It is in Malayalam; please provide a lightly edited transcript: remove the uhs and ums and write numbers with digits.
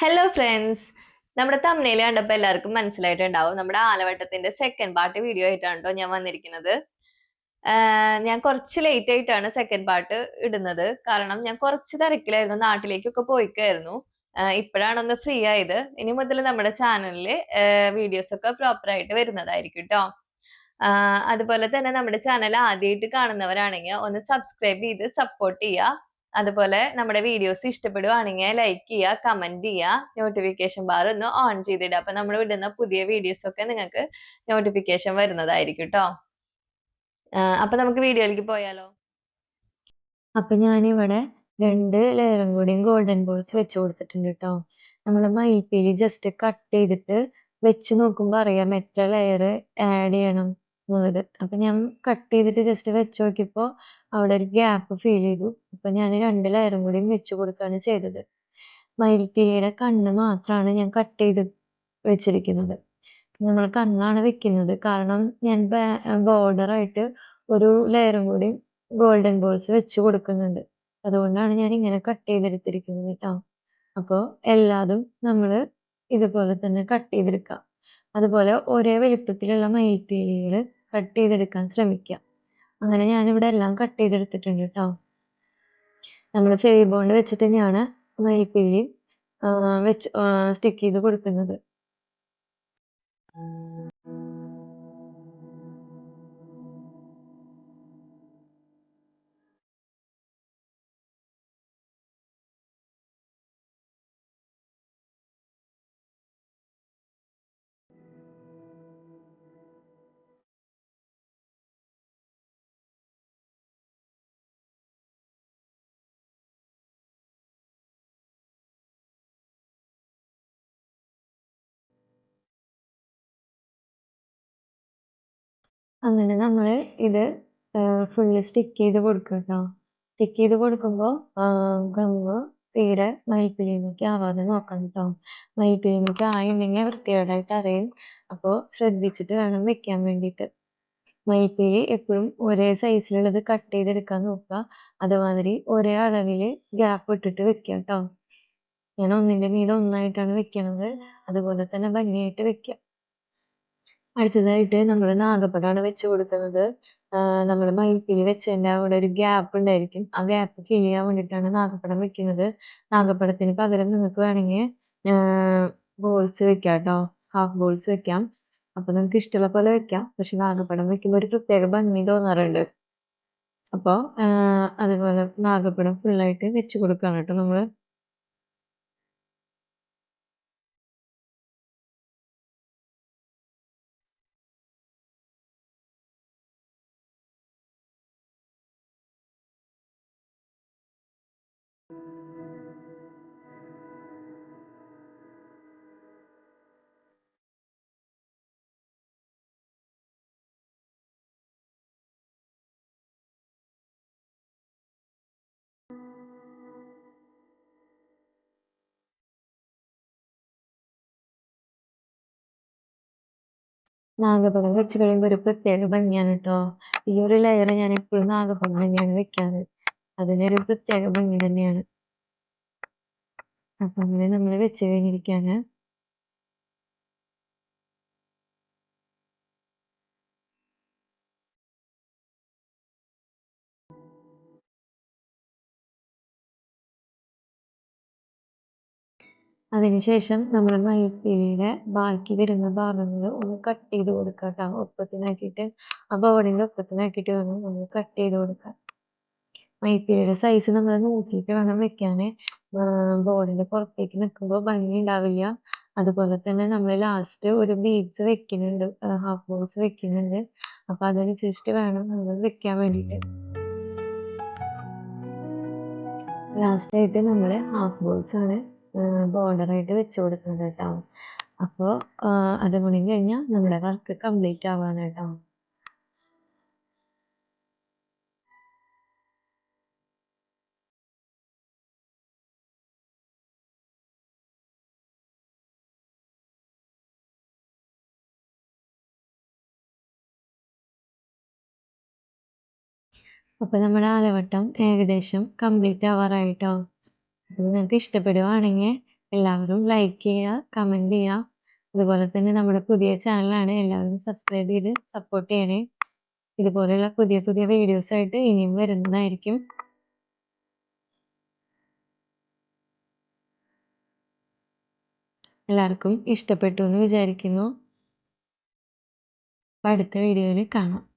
ഹലോ ഫ്രണ്ട്സ്, നമ്മുടെ തമ്മിൽ കണ്ടപ്പോൾ എല്ലാവർക്കും മനസ്സിലായിട്ടുണ്ടാവും നമ്മുടെ ആലവട്ടത്തിന്റെ സെക്കൻഡ് പാർട്ട് വീഡിയോ ആയിട്ടാണ് കേട്ടോ ഞാൻ വന്നിരിക്കുന്നത്. ഞാൻ കുറച്ച് ലേറ്റ് ആയിട്ടാണ് സെക്കൻഡ് പാർട്ട് ഇടുന്നത്. കാരണം ഞാൻ കുറച്ച് തിരക്കിലായിരുന്നു, നാട്ടിലേക്കൊക്കെ പോയിക്കായിരുന്നു. ഇപ്പോഴാണ് ഒന്ന് ഫ്രീ ആയത്. ഇനി മുതൽ നമ്മുടെ ചാനലിൽ വീഡിയോസ് ഒക്കെ പ്രോപ്പർ ആയിട്ട് വരുന്നതായിരിക്കും കേട്ടോ. അതുപോലെ തന്നെ നമ്മുടെ ചാനൽ ആദ്യമായിട്ട് കാണുന്നവരാണെങ്കിൽ ഒന്ന് സബ്സ്ക്രൈബ് ചെയ്ത് സപ്പോർട്ട് ചെയ്യുക. അതുപോലെ നമ്മുടെ വീഡിയോസ് ഇഷ്ടപ്പെടുവാണെങ്കിൽ ലൈക്ക് ചെയ്യുക, കമന്റ് ചെയ്യുക, നോട്ടിഫിക്കേഷൻ ബാർ ഒന്ന് ഓൺ ചെയ്തിടുക. അപ്പൊ നമ്മൾ വിടുന്ന പുതിയ വീഡിയോസ് ഒക്കെ നിങ്ങൾക്ക് നോട്ടിഫിക്കേഷൻ വരുന്നതായിരിക്കും കേട്ടോ. അപ്പൊ നമുക്ക് വീഡിയോയിലേക്ക് പോയാലോ. അപ്പൊ ഞാനിവിടെ 2 ലെയറും കൂടിയും ഗോൾഡൻ ബോൾസ് വെച്ച് കൊടുത്തിട്ടുണ്ട് കേട്ടോ. നമ്മൾ മയിൽപ്പീലി ജസ്റ്റ് കട്ട് ചെയ്തിട്ട് വെച്ച് നോക്കുമ്പോൾ അറിയാം എത്ര ലെയർ ആഡ് ചെയ്യണം എന്നുള്ളത്. അപ്പൊ ഞാൻ കട്ട് ചെയ്തിട്ട് ജസ്റ്റ് വെച്ച് നോക്കിയപ്പോൾ അവിടെ ഒരു ഗ്യാപ്പ് ഫീൽ ചെയ്തു. അപ്പൊ ഞാൻ 2 ലെയറും കൂടിയും വെച്ച് കൊടുക്കുകയാണ് ചെയ്തത്. മയിൽപ്പീലിയുടെ കണ്ണ് മാത്രമാണ് ഞാൻ കട്ട് ചെയ്ത് വെച്ചിരിക്കുന്നത്. നമ്മൾ കണ്ണാണ് വെക്കുന്നത്. കാരണം ഞാൻ ബോർഡർ ആയിട്ട് ഒരു ലെയറും കൂടി ഗോൾഡൻ ബോൾസ് വെച്ച് കൊടുക്കുന്നുണ്ട്. അതുകൊണ്ടാണ് ഞാൻ ഇങ്ങനെ കട്ട് ചെയ്തെടുത്തിരിക്കുന്നത് കേട്ടോ. അപ്പോൾ എല്ലാതും നമ്മൾ ഇതുപോലെ തന്നെ കട്ട് ചെയ്തെടുക്കാം. അതുപോലെ ഒരേ വലുപ്പത്തിലുള്ള മയിൽപ്പീലികൾ കട്ട് ചെയ്തെടുക്കാൻ ശ്രമിക്കുക. അങ്ങനെ ഞാനിവിടെ എല്ലാം കട്ട് ചെയ്തെടുത്തിട്ടുണ്ട് കേട്ടോ. നമ്മൾ ഫെവി ബോണ്ട് വെച്ചിട്ട് തന്നെയാണ് മയിൽപ്പീലി വെച്ച് സ്റ്റിക്ക് ചെയ്ത് കൊടുക്കുന്നത്. അങ്ങനെ നമ്മൾ ഇത് ഫുള്ള് സ്റ്റിക്ക് ചെയ്ത് കൊടുക്കുക കേട്ടോ. സ്റ്റിക്ക് ചെയ്ത് കൊടുക്കുമ്പോൾ ഗമ്മ് തീരെ മയിൽപ്പീലിയിലേക്ക് ആവാതെ നോക്കണം കേട്ടോ. മയിൽപ്പീലിയിലേക്ക് ആയിട്ടുണ്ടെങ്കിൽ വൃത്തികേടായിട്ട് അറിയും. അപ്പോൾ ശ്രദ്ധിച്ചിട്ട് വേണം വെക്കാൻ വേണ്ടിയിട്ട്. മയിൽപ്പീലി എപ്പോഴും ഒരേ സൈസിലുള്ളത് കട്ട് ചെയ്തെടുക്കാൻ നോക്കുക. അതുമാതിരി ഒരേ അളവിൽ ഗ്യാപ്പ് ഇട്ടിട്ട് വെക്കുക കേട്ടോ. ഞാൻ ഒന്നിൻ്റെ മീതെ ഒന്നായിട്ടാണ് വെക്കണത്. അതുപോലെ തന്നെ ഭംഗിയായിട്ട് വെക്കുക. അടുത്തതായിട്ട് നമ്മൾ നാഗപ്പടമാണ് വെച്ച് കൊടുക്കുന്നത്. നമ്മൾ മയിൽപ്പീലി വെച്ചതിൻ്റെ അവിടെ ഒരു ഗ്യാപ്പ് ഉണ്ടായിരിക്കും. ആ ഗ്യാപ്പ് ഫിൽ ചെയ്യാൻ വേണ്ടിയിട്ടാണ് നാഗപ്പടം വെക്കുന്നത്. നാഗപ്പടത്തിന് പകരം നിങ്ങൾക്ക് വേണമെങ്കിൽ ബോൾസ് വെക്കാം കേട്ടോ. ഹാഫ് ബോൾസ് വെക്കാം. അപ്പോൾ നിങ്ങൾക്ക് ഇഷ്ടമുള്ള പോലെ വെക്കാം. പക്ഷെ നാഗപ്പടം വെക്കുമ്പോൾ ഒരു പ്രത്യേക ഭംഗി തോന്നാറുണ്ട്. അപ്പോൾ അതുപോലെ നാഗപ്പടം ഫുള്ളായിട്ട് വെച്ച് കൊടുക്കുകയാണ് കേട്ടോ നമ്മൾ. നാഗപ്പടം വെച്ച് കഴിയുമ്പോൾ ഒരു പ്രത്യേക ഭംഗിയാണ് കേട്ടോ. ഈ ഒരു ലെയർ ഞാൻ എപ്പോഴും നാഗപ്പടം തന്നെയാണ് വെക്കാറ്. അതിനൊരു പ്രത്യേക ഭംഗി തന്നെയാണ്. അപ്പൊ അങ്ങനെ നമ്മൾ വെച്ച് കഴിഞ്ഞിരിക്കുകയാണ്. അതിനുശേഷം നമ്മൾ മയിൽപ്പീലിയുടെ ബാക്കി വരുന്ന ഭാഗങ്ങൾ ഒന്ന് കട്ട് ചെയ്ത് കൊടുക്കുക കേട്ടോ. ഒപ്പത്തിനാക്കിയിട്ട് ആ ബോർഡിൻ്റെ ഒപ്പത്തിനാക്കിയിട്ട് വേണം നമ്മൾ കട്ട് ചെയ്ത് കൊടുക്കാൻ. മയിൽപ്പീലിയുടെ സൈസ് നമ്മൾ നോക്കിയിട്ട് വേണം വെക്കാൻ. ബോർഡിൻ്റെ പുറത്തേക്ക് നിൽക്കുമ്പോൾ ഭംഗി ഉണ്ടാവില്ല. അതുപോലെ തന്നെ നമ്മൾ ലാസ്റ്റ് ഒരു ബീഡ്സ് വെക്കുന്നുണ്ട്, ഹാഫ് ബോൾസ് വെക്കുന്നുണ്ട്. അപ്പൊ അതനുസരിച്ചിട്ട് വേണം നമ്മൾ വെക്കാൻ വേണ്ടിയിട്ട്. ലാസ്റ്റ് ആയിട്ട് നമ്മൾ ഹാഫ് ബോൾസ് ആണ് ബോർഡർ ആയിട്ട് വെച്ച് കൊടുക്കുന്നത് കേട്ടോ. അപ്പോൾ അതും കൂടി കഴിഞ്ഞാൽ നമ്മുടെ വർക്ക് കംപ്ലീറ്റ് ആവാണ് കേട്ടോ. അപ്പോൾ നമ്മുടെ ആലവട്ടം ഏകദേശം കംപ്ലീറ്റ് ആവാറായിട്ടോ. അപ്പോൾ നിങ്ങൾക്ക് ഇഷ്ടപ്പെടുവാണെങ്കിൽ എല്ലാവരും ലൈക്ക് ചെയ്യുക, കമന്റ് ചെയ്യുക. അതുപോലെ തന്നെ നമ്മുടെ പുതിയ ചാനലാണ്, എല്ലാവരും സബ്സ്ക്രൈബ് ചെയ്ത് സപ്പോർട്ട് ചെയ്യണേ. ഇതുപോലെയുള്ള പുതിയ പുതിയ വീഡിയോസ് ആയിട്ട് ഇനിയും വരുന്നതായിരിക്കും. എല്ലാവർക്കും ഇഷ്ടപ്പെട്ടു എന്ന് വിചാരിക്കുന്നു. അടുത്ത വീഡിയോയിൽ കാണാം.